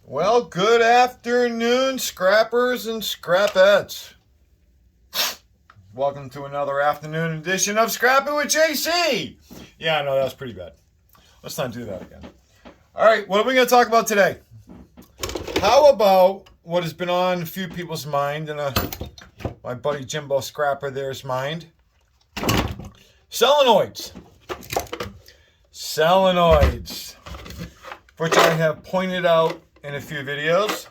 Well, good afternoon, scrappers and scrapettes. Welcome to another afternoon edition of Scrapping with JC. Yeah, I know that's pretty bad. Let's not do that again. All right, what are we going to talk about today? How about what has been on a few people's mind and my buddy Jimbo Scrapper there's mind? Solenoids. Solenoids, which I have pointed out in a few videos.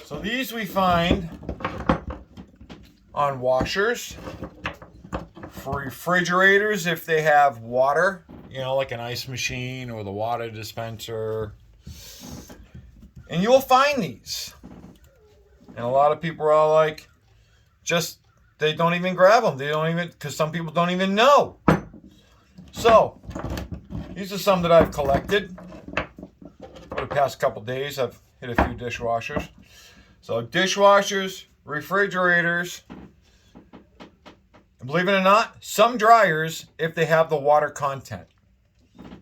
So these we find on washers, for refrigerators if they have water, like an ice machine or the water dispenser. And you'll find these. And a lot of people are all like, they don't even grab them. They don't even, because some people don't even know. So, these are some that I've collected. For the past couple days, I've hit a few dishwashers. So, dishwashers, refrigerators, and believe it or not, some dryers, if they have the water content.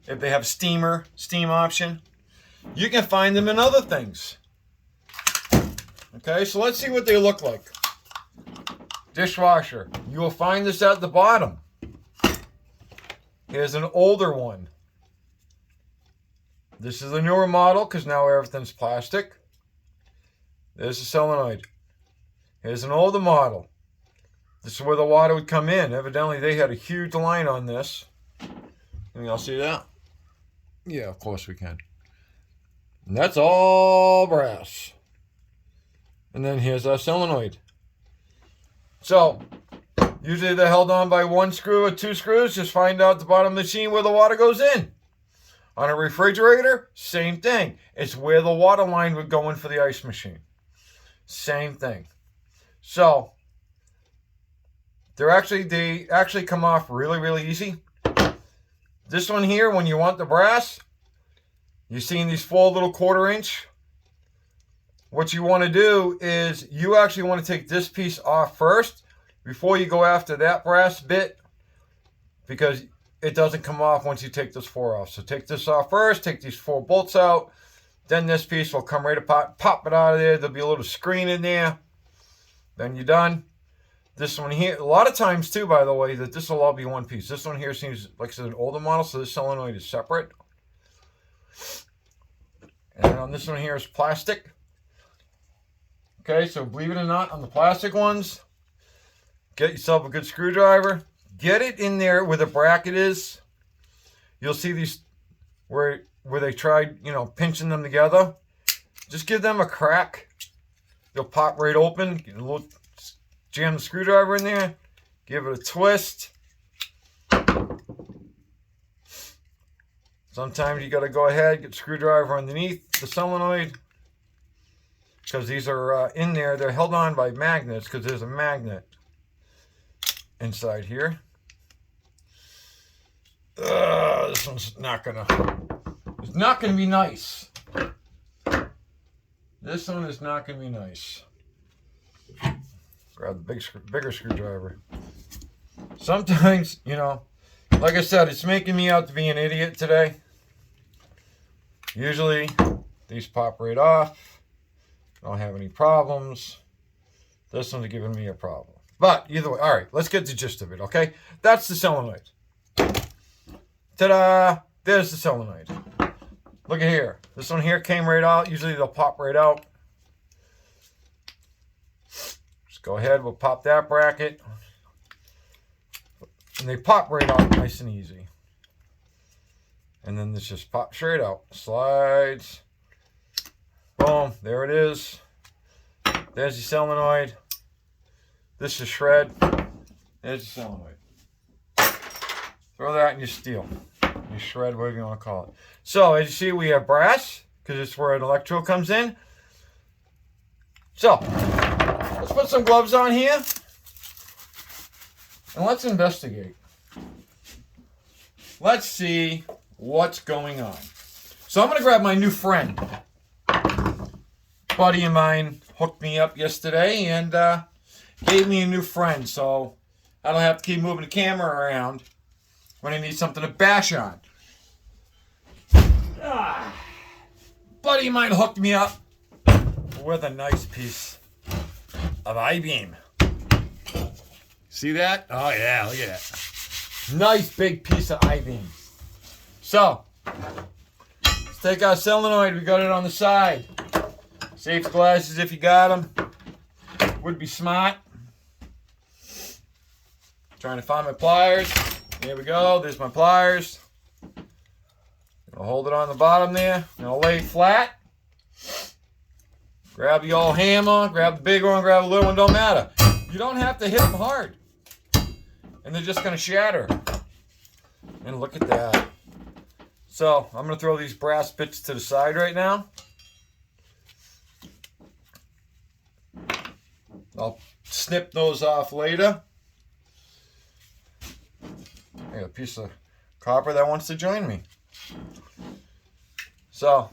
If they have steam option, you can find them in other things. Okay, so let's see what they look like. Dishwasher. You will find this at the bottom. Here's an older one. This is a newer model because now everything's plastic. There's a solenoid. Here's an older model. This is where the water would come in. Evidently, they had a huge line on this. Can y'all see that? Yeah, of course we can. And that's all brass. And then here's our solenoid. So, usually they're held on by one screw or two screws. Just find out at the bottom of the machine where the water goes in. On a refrigerator, same thing. It's where the water line would go in for the ice machine. Same thing. So, they actually come off really, really easy. This one here, when you want the brass, you're seeing these 4 little 1/4 inch. What you want to do is you actually want to take this piece off first before you go after that brass bit, because it doesn't come off once you take this 4 off. So take this off first, take these 4 bolts out, then this piece will come right apart, pop it out of there. There'll be a little screen in there. Then you're done. This one here, a lot of times too, by the way, that this will all be one piece. This one here seems like it's an older model, so this solenoid is separate. And on this one here is plastic. Okay, so believe it or not, on the plastic ones, get yourself a good screwdriver. Get it in there where the bracket is. You'll see these where they tried, pinching them together. Just give them a crack. They'll pop right open. Get a little, jam the screwdriver in there. Give it a twist. Sometimes you got to go ahead, get the screwdriver underneath the solenoid. Because these are in there, they're held on by magnets because there's a magnet inside here. This one's it's not gonna be nice. This one is not gonna be nice. Grab the bigger screwdriver. Sometimes, like I said, it's making me out to be an idiot today. Usually, these pop right off. I don't have any problems. This one's giving me a problem. But either way, all right, let's get the gist of it, okay? That's the solenoid. Ta-da! There's the solenoid. Look at here. This one here came right out. Usually they'll pop right out. Just go ahead. We'll pop that bracket. And they pop right out nice and easy. And then this just pops straight out. Slides. Boom, there it is. There's the solenoid. This is shred. There's the solenoid. Throw that in your steel. Your shred, whatever you want to call it. So, as you see, we have brass, because it's where an electrode comes in. So, let's put some gloves on here. And let's investigate. Let's see what's going on. So, I'm going to grab my new friend. Buddy of mine hooked me up yesterday and gave me a new friend, so I don't have to keep moving the camera around when I need something to bash on. Buddy of mine hooked me up with a nice piece of I-beam. See that? Oh yeah, look at that. Nice big piece of I-beam. So, let's take our solenoid. We got it on the side. Safety glasses if you got them. Would be smart. Trying to find my pliers. Here we go. There's my pliers. I'll hold it on the bottom there. And I'll lay it flat. Grab the old hammer. Grab the big one. Grab the little one. Don't matter. You don't have to hit them hard. And they're just going to shatter. And look at that. So, I'm going to throw these brass bits to the side right now. I'll snip those off later. I got a piece of copper that wants to join me. So,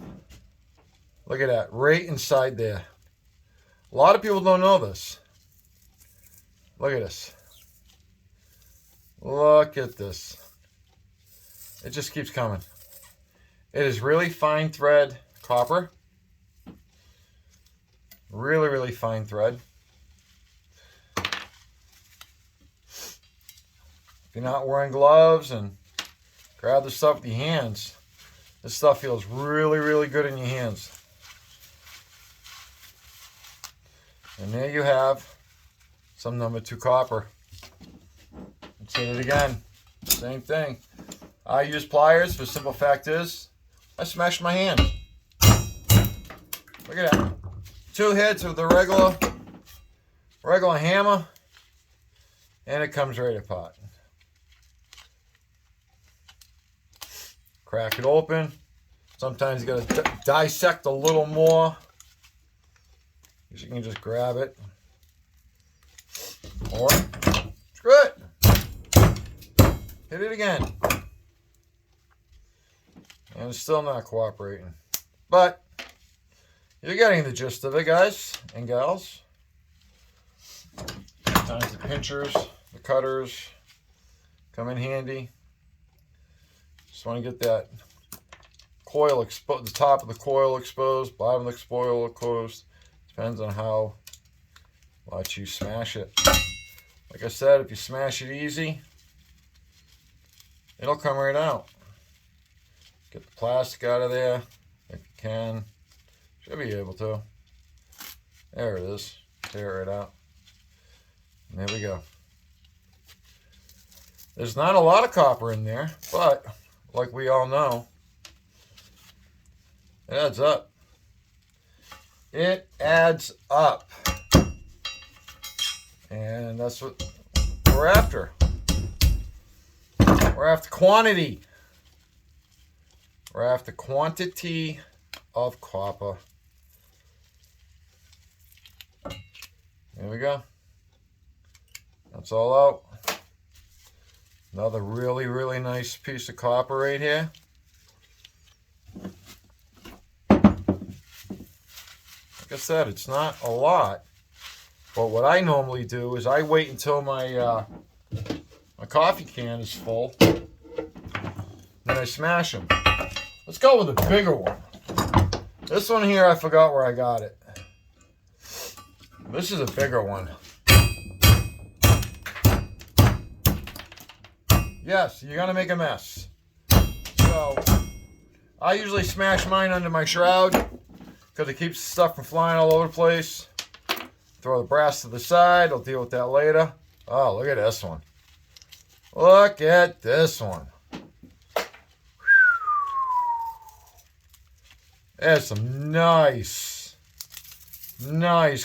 look at that, right inside there. A lot of people don't know this. Look at this. Look at this. It just keeps coming. It is really fine thread copper. Really, really fine thread. If you're not wearing gloves and grab the stuff with your hands, this stuff feels really, really good in your hands. And there you have some number 2 copper. Let's hit it again. Same thing. I use pliers. The simple fact is, I smashed my hand. Look at that. 2 hits with the regular hammer, and it comes right apart. Crack it open. Sometimes you gotta dissect a little more. You can just grab it. Or, screw it. Hit it again. And it's still not cooperating. But, you're getting the gist of it, guys and gals. Sometimes the pinchers, the cutters come in handy. Just want to get that coil exposed, the top of the coil exposed, bottom of the coil exposed. Depends on how much you smash it. Like I said, if you smash it easy, it'll come right out. Get the plastic out of there if you can. Should be able to. There it is. Tear it out. And there we go. There's not a lot of copper in there, but like we all know, it adds up. It adds up. And that's what we're after. We're after quantity. We're after quantity of copper. There we go. That's all out. Another really, really nice piece of copper right here. Like I said, it's not a lot. But what I normally do is I wait until my my coffee can is full. Then I smash them. Let's go with a bigger one. This one here, I forgot where I got it. This is a bigger one. Yes, you're going to make a mess. So, I usually smash mine under my shroud because it keeps stuff from flying all over the place. Throw the brass to the side. I'll deal with that later. Oh, look at this one. Look at this one. There's some nice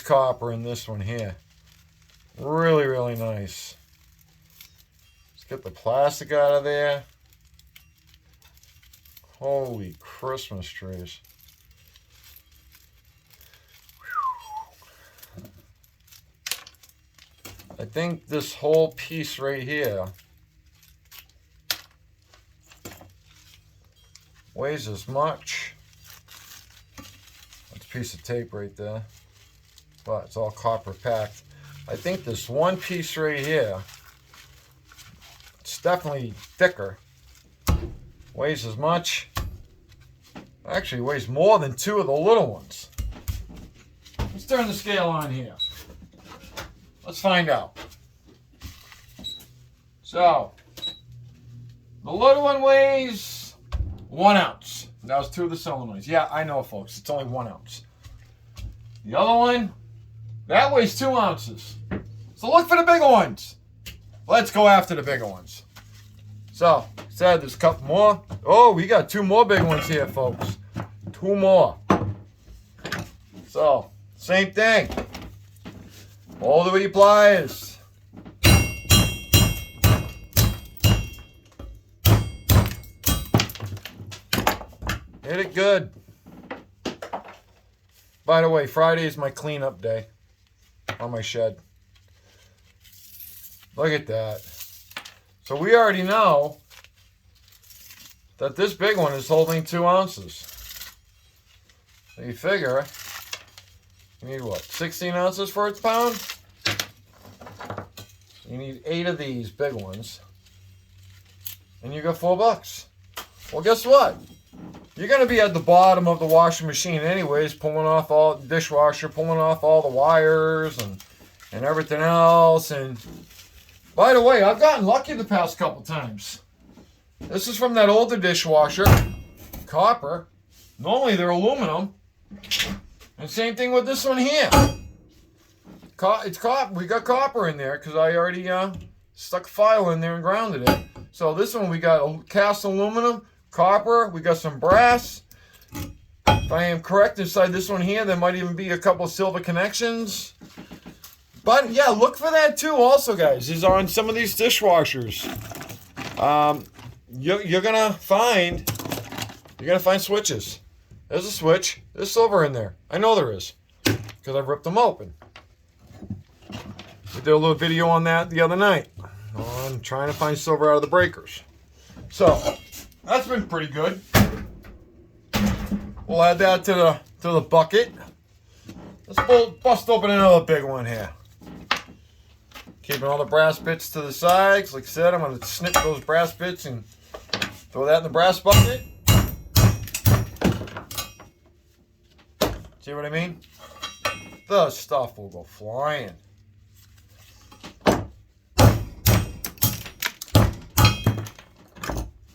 copper in this one here. Really, really nice. Let's get the plastic out of there. Holy Christmas trees. I think this whole piece right here weighs as much. That's a piece of tape right there. But it's all copper packed. I think this one piece right here, it's definitely thicker. Weighs as much Actually weighs more than 2 of the little ones. Let's turn the scale on here. Let's find out. So, the little one weighs 1 ounce. That was 2 of the solenoids. Yeah, I know, folks. It's only 1 ounce. The other one, that weighs 2 ounces. So look for the bigger ones. Let's go after the bigger ones. So, said there's a couple more. Oh, we got 2 more big ones here, folks. 2 more. So, same thing. Hold it with your pliers. Hit it good. By the way, Friday is my cleanup day on my shed. Look at that. So we already know that this big one is holding 2 ounces. So you figure you need what, 16 ounces for its pound? You need 8 of these big ones. And you got $4. Well, guess what? You're going to be at the bottom of the washing machine anyways, pulling off all the dishwasher, pulling off all the wires and everything else. And by the way, I've gotten lucky the past couple times. This is from that older dishwasher, copper. Normally they're aluminum. And same thing with this one here. It's copper. We got copper in there because I already stuck file in there and grounded it. So this one we got cast aluminum, copper. We got some brass. If I am correct, inside this one here, there might even be a couple of silver connections. But yeah, look for that too. Also, guys, is on some of these dishwashers. You're gonna find switches. There's a switch. There's silver in there. I know there is, because I've ripped them open. We did a little video on that the other night on trying to find silver out of the breakers. So that's been pretty good. We'll add that to the bucket. Let's bust open another big one here. Keeping all the brass bits to the sides. Like I said, I'm going to snip those brass bits and throw that in the brass bucket. See what I mean? The stuff will go flying.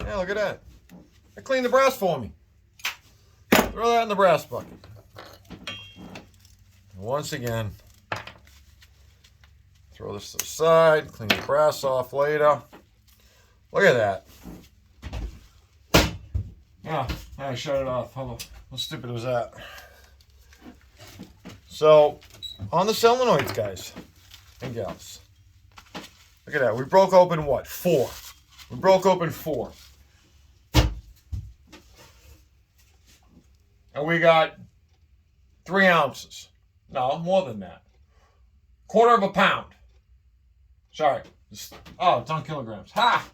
Yeah, look at that. I cleaned the brass for me. Throw that in the brass bucket. Once again, throw this to the side, clean the brass off later. Look at that. Yeah, I shut it off. How stupid was that? So, on the solenoids, guys and gals, look at that. We broke open what? 4. We broke open 4. And we got 3 ounces. No, more than that. 1/4 pound. Sorry. It's on kilograms. Ha!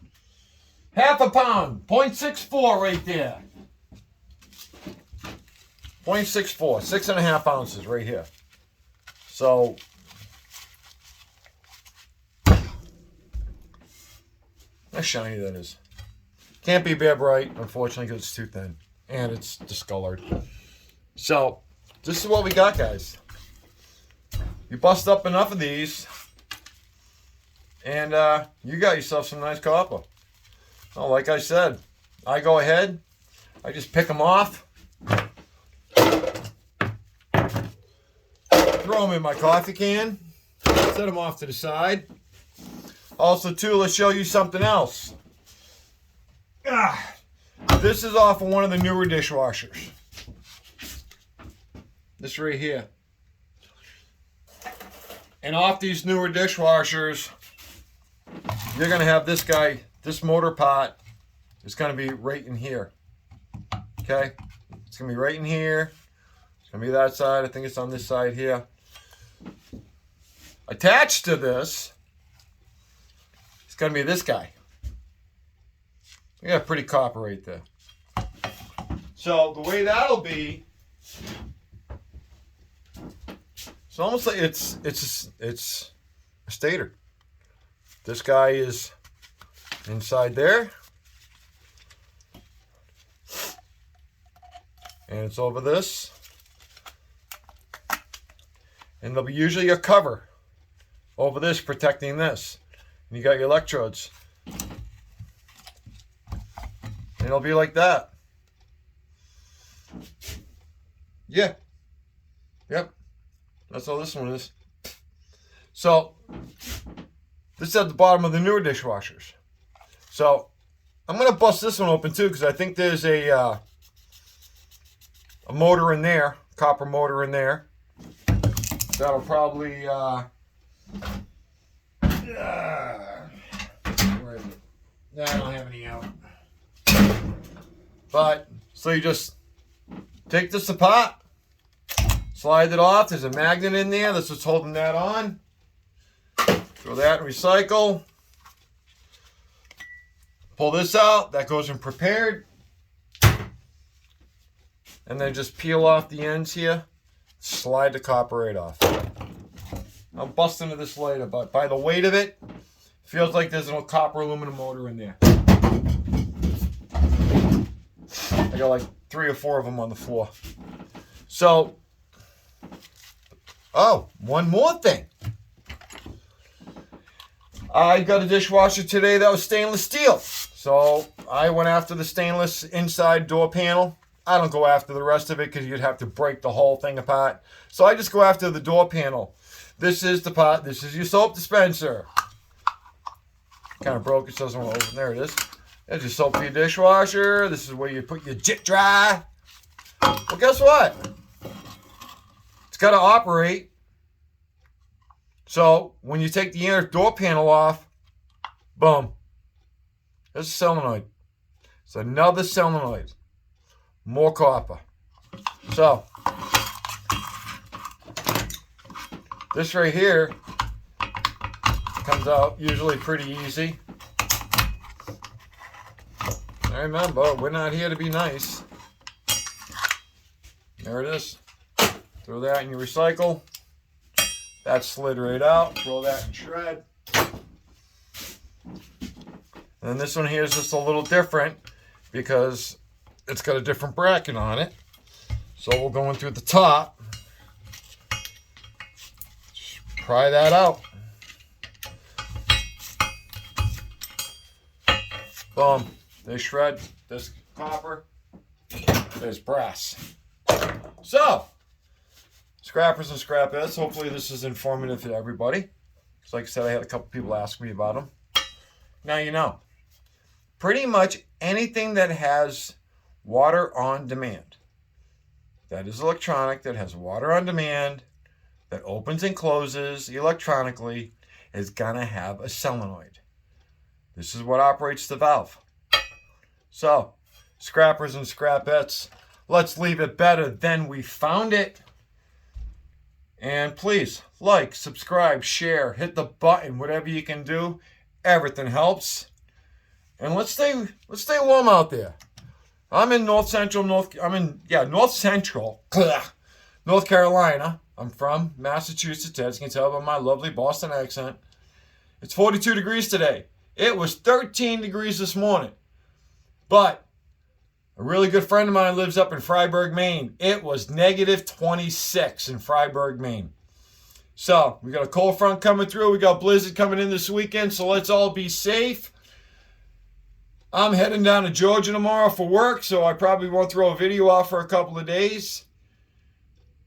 1/2 pound. 0.64 right there. 0.64. 6.5 ounces right here. So, how shiny that is. Can't be bare bright, unfortunately, because it's too thin. And it's discolored. So, this is what we got, guys. You bust up enough of these, and you got yourself some nice copper. Oh, like I said, I go ahead, I just pick them off, throw them in my coffee can, set them off to the side. Also, too, let's show you something else. This is off of one of the newer dishwashers. This right here. And off these newer dishwashers, you're going to have this guy, this motor pot is going to be right in here. Okay? It's going to be right in here. It's going to be that side. I think it's on this side here. Attached to this, it's going to be this guy. You got pretty copper right there. So the way that'll be, it's almost like it's a stator. This guy is inside there. And it's over this. And there'll be usually a cover over this protecting this. And you got your electrodes. And it'll be like that. Yeah. Yep. That's all this one is. So, this is at the bottom of the newer dishwashers. So, I'm going to bust this one open too because I think there's a motor in there, copper motor in there. That'll probably, where is it? No, I don't have any out. But, so you just take this apart, slide it off. There's a magnet in there. That's what's holding that on. Throw that in recycle. Pull this out. That goes in prepared. And then just peel off the ends here. Slide the copper right off. I'll bust into this later, but by the weight of it, feels like there's a copper aluminum motor in there. I got like 3 or 4 of them on the floor. So, oh, one more thing. I got a dishwasher today that was stainless steel. So I went after the stainless inside door panel. I don't go after the rest of it because you'd have to break the whole thing apart. So I just go after the door panel. This is the pot. This is your soap dispenser. Kind of broke it, so it doesn't want to open. There it is. There's your soap for your dishwasher. This is where you put your jet dry. Well, guess what? It's got to operate. So when you take the inner door panel off, boom. There's a solenoid. It's another solenoid. More copper. So, this right here comes out usually pretty easy. I remember, we're not here to be nice. There it is. Throw that in your recycle. That slid right out. Throw that in shred. And then this one here is just a little different because it's got a different bracket on it. So we'll go in through the top. Just pry that out. Boom. There's shred. There's copper. There's brass. So, scrappers and scrapettes. Hopefully this is informative to everybody. Because like I said, I had a couple people ask me about them. Now you know. Pretty much anything that has water on demand, that is electronic, that has water on demand, that opens and closes electronically, is going to have a solenoid. This is what operates the valve. So, scrappers and scrapettes, let's leave it better than we found it. And please, like, subscribe, share, hit the button, whatever you can do. Everything helps. And let's stay warm out there. I'm in North Central North Carolina. I'm from Massachusetts, as you can tell by my lovely Boston accent. It's 42 degrees today. It was 13 degrees this morning. But a really good friend of mine lives up in Freiburg, Maine. It was negative 26 in Freiburg, Maine. So, we got a cold front coming through. We got blizzard coming in this weekend, so let's all be safe. I'm heading down to Georgia tomorrow for work, so I probably won't throw a video off for a couple of days.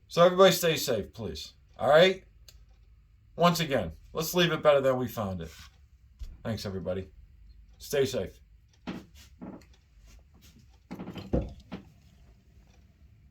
So everybody stay safe, please. All right? Once again, let's leave it better than we found it. Thanks, everybody. Stay safe.